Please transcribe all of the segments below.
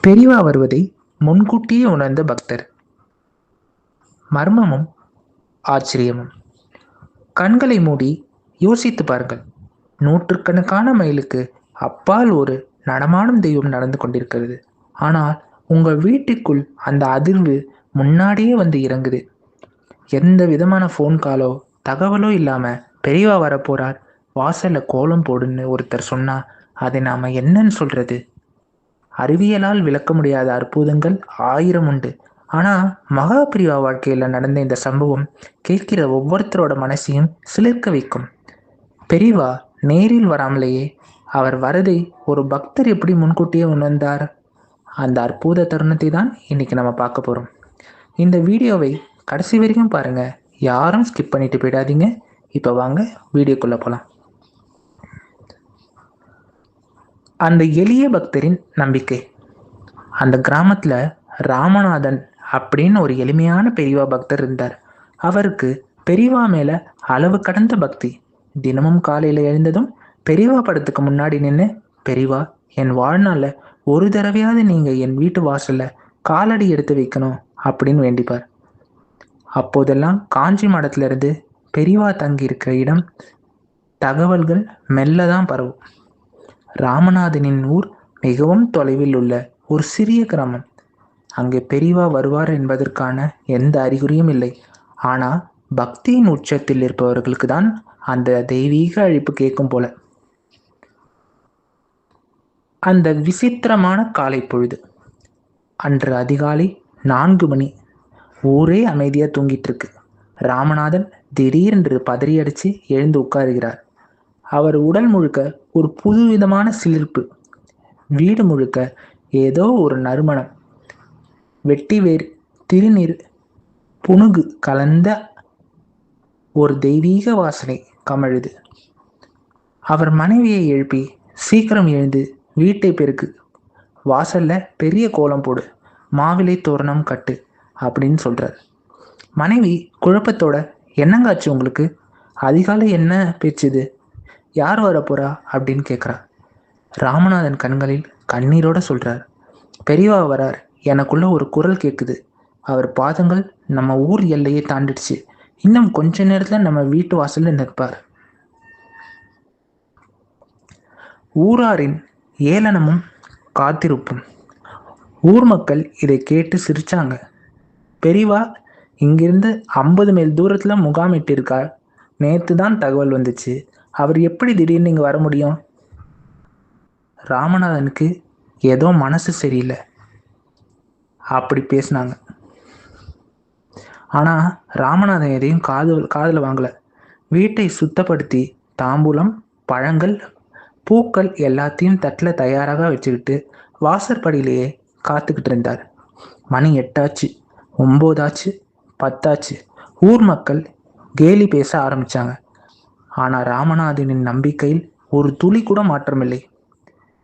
பெரியவா வருவதை முன்கூட்டியே உணர்ந்த பக்தர். மர்மமும் ஆச்சரியமும். கண்களை மூடி யோசித்து பாருங்கள். நூற்றுக்கணக்கான மைலுக்கு அப்பால் ஒரு நடமாடும் தெய்வம் நடந்து கொண்டிருக்கிறது. ஆனால் உங்கள் வீட்டுக்குள் அந்த அதிர்வு முன்னாடியே வந்து இறங்குது. எந்த விதமான ஃபோன் காலோ தகவலோ இல்லாம பெரியவா வரப்போறார், வாசல்ல கோலம் போடுன்னு ஒருத்தர் சொன்னா அதை நாம என்னன்னு சொல்றது? அறிவியலால் விளக்க முடியாத அற்புதங்கள் ஆயிரம் உண்டு. ஆனா மகாபிரிவா வாழ்க்கையில நடந்த இந்த சம்பவம் கேட்கிற ஒவ்வொருத்தரோட மனசையும் சிலிர்க்க வைக்கும். பெரியவா நேரில் வராமலேயே அவர் வரதை ஒரு பக்தர் எப்படி முன்கூட்டியே உணர்ந்தார்? அந்த அற்புத தருணத்தை தான் இன்னைக்கு நம்ம பார்க்க போறோம். இந்த வீடியோவை கடைசி வரைக்கும் பாருங்க. யாரும் ஸ்கிப் பண்ணிட்டு போயிடாதீங்க. இப்போ வாங்க வீடியோக்குள்ள போலாம். அந்த எளிய பக்தரின் நம்பிக்கை. அந்த கிராமத்துல ராமநாதன் அப்படின்னு ஒரு எளிமையான பெரியவா பக்தர் இருந்தார். அவருக்கு பெரியவா மேல அளவு கடந்த பக்தி. தினமும் காலையில எழுந்ததும் பெரியவா படத்துக்கு முன்னாடி நின்று, பெரியவா, என் வாழ்நாள்ல ஒரு தடவையாவது நீங்க என் வீட்டு வாசல்ல காலடி எடுத்து வைக்கணும் அப்படின்னு வேண்டிப்பார். அப்போதெல்லாம் காஞ்சி மடத்துல இருந்து பெரியவா தங்கி இருக்கிற இடம் தகவல்கள் மெல்லதான் பரவும். ராமநாதனின் ஊர் மிகவும் தொலைவில் உள்ள ஒரு சிறிய கிராமம். அங்கே பெரியவா வருவார் என்பதற்கான எந்த அறிகுறியும் இல்லை. ஆனா பக்தியின் உச்சத்தில் இருப்பவர்களுக்கு தான் அந்த தெய்வீக அழைப்பு கேட்கும் போல. அந்த விசித்திரமான காலை பொழுது. அன்று அதிகாலை 4 மணி. ஊரே அமைதியா தூங்கிட்டு இருக்கு. ராமநாதன் திடீரென்று பதறியடிச்சு எழுந்து உட்காருகிறார். அவர் உடல் முழுக்க ஒரு புதுவிதமான சிலிர்ப்பு. வீடு முழுக்க ஏதோ ஒரு நறுமணம். வெட்டிவேர், திருநீர், புனுகு கலந்த ஒரு தெய்வீக வாசனை கமழுது. அவர் மனைவியை எழுப்பி, சீக்கிரம் எழுந்து வீட்டை பெருக்கு, வாசல்ல பெரிய கோலம் போடு, மாவிலை தோரணம் கட்டு அப்படின்னு சொல்றார். மனைவி குழப்பத்தோட, என்னங்காச்சு உங்களுக்கு? அதிகாலை என்ன பேச்சுது? யார் வரப்போறா அப்படின்னு கேட்குறா. ராமநாதன் கண்களில் கண்ணீரோட சொல்றார், பெரியவா வரார். எனக்குள்ள ஒரு குரல் கேட்குது. அவர் பாதங்கள் நம்ம ஊர் எல்லையை தாண்டிடுச்சு. இன்னும் கொஞ்ச நேரத்துல நம்ம வீட்டு வாசல்ல நிற்பார். ஊராரின் ஏளனமும் காத்திருப்பும். ஊர் மக்கள் இதை கேட்டு சிரிச்சாங்க. பெரியவா இங்கிருந்து 50 மைல் தூரத்துல முகாமிட்டு இருக்கார். நேத்து தான் தகவல் வந்துச்சு. அவர் எப்படி திடீர்னு இங்க வர முடியும்? ராமநாதனுக்கு ஏதோ மனசு சரியில்லை அப்படி பேசினாங்க. ஆனா ராமநாதன் எதையும் காதுல வாங்கல. வீட்டை சுத்தப்படுத்தி தாம்பூலம், பழங்கள், பூக்கள் எல்லாத்தையும் தட்டில் தயாராக வச்சுக்கிட்டு வாசற்படியிலேயே காத்துக்கிட்டு இருந்தார். மணி 8 ஆச்சு, 9 ஆச்சு, 10 ஆச்சு. ஊர் மக்கள் கேலி பேச ஆரம்பிச்சாங்க. ஆனா ராமநாதனின் நம்பிக்கையில் ஒரு துளி கூட மாற்றமில்லை.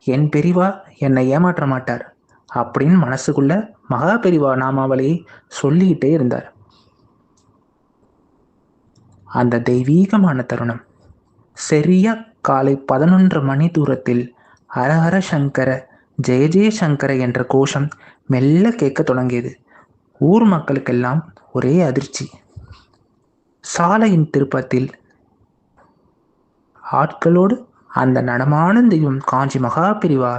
என் பெரியவா என்னை ஏமாற்ற மாட்டார் அப்படின்னு மனசுக்குள்ள மகா பெரியவா நாமாவளியை சொல்லிக்கிட்டே இருந்தார். அந்த தெய்வீகமான தருணம். சரியா காலை 11 மணி தூரத்தில் ஹரஹர சங்கர, ஜெய ஜெய சங்கர என்ற கோஷம் மெல்ல கேட்க தொடங்கியது. ஊர் மக்களுக்கெல்லாம் ஒரே அதிர்ச்சி. சாலையின் திருப்பத்தில் ஆட்களோடு அந்த நடமாடும் தெய்வம் காஞ்சி மகா பெரிவா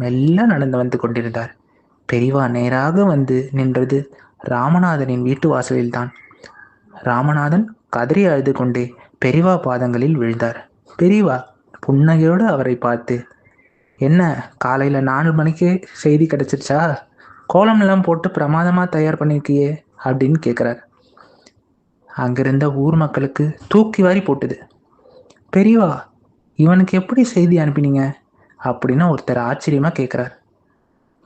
மெல்ல நடந்து வந்து கொண்டிருந்தார். பெரிவா நேராக வந்து நின்றது ராமநாதனின் வீட்டு வாசலில்தான். ராமநாதன் கதறி அழுது கொண்டே பெரிவா பாதங்களில் விழுந்தார். பெரியவா புன்னகையோடு அவரை பார்த்து, என்ன காலையில 4 மணிக்கே செய்தி கிடைச்சிருச்சா? கோலம் எல்லாம் போட்டு பிரமாதமா தயார் பண்ணிருக்கியே அப்படின்னு கேட்குறார். அங்கிருந்த ஊர் மக்களுக்கு தூக்கி வாரி போட்டுது. பெரியவா, இவனுக்கு எப்படி செய்தி அனுப்பினீங்க அப்படின்னு ஒருத்தர் ஆச்சரியமா கேட்குறார்.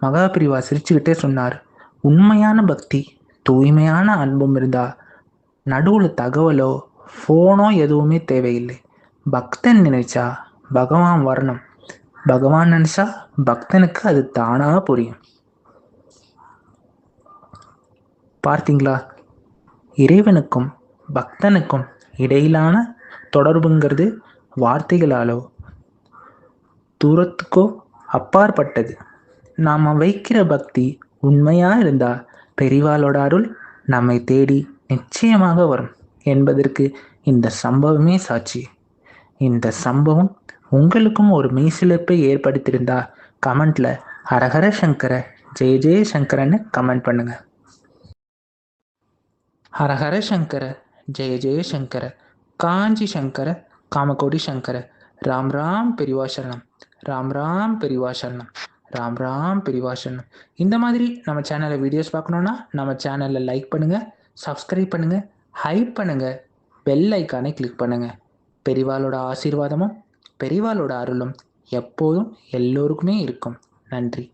மகா பெரியவா சிரிச்சுக்கிட்டே சொன்னார், உண்மையான பக்தி, தூய்மையான அன்பும் இருந்தா நடுவில் தகவலோ ஃபோனோ எதுவுமே தேவையில்லை. பக்தன் நினைச்சா பகவான் வரணும், பகவான் நினைச்சா பக்தனுக்கு அது தானா புரியும். பார்த்தீங்களா, இறைவனுக்கும் பக்தனுக்கும் இடையிலான தொடர்புங்கிறது வார்த்தைகளாலோ தூரத்துக்கோ அப்பாற்பட்டது. நாம் வைக்கிற பக்தி உண்மையாக இருந்தால் பெரிவாளோட அருள் நம்மை தேடி நிச்சயமாக வரும் என்பதற்கு இந்த சம்பவமே சாட்சி. இந்த சம்பவம் உங்களுக்கும் ஒரு மெய்சிலிர்ப்பை ஏற்படுத்தியிருந்தா கமெண்ட்ல ஹரஹர சங்கர ஜெய ஜெய சங்கரன்னு கமெண்ட் பண்ணுங்க. ஹரஹர சங்கர ஜெய ஜெய சங்கர காஞ்சி சங்கர காமகோடி சங்கர ராம் ராம் பெரிவா சரணம் ராம் ராம் பெரிவா சரணம் ராம் ராம் பெரிவா சரணம். இந்த மாதிரி நம்ம சேனலில் வீடியோஸ் பார்க்கணுன்னா நம்ம சேனலில் லைக் பண்ணுங்கள், சப்ஸ்கிரைப் பண்ணுங்கள், ஹைப் பண்ணுங்கள், பெல் ஐக்கானை கிளிக் பண்ணுங்கள். பெரிவாளோட ஆசீர்வாதமும் பெரிவாளோட அருளும் எப்போதும் எல்லோருக்குமே இருக்கும். நன்றி.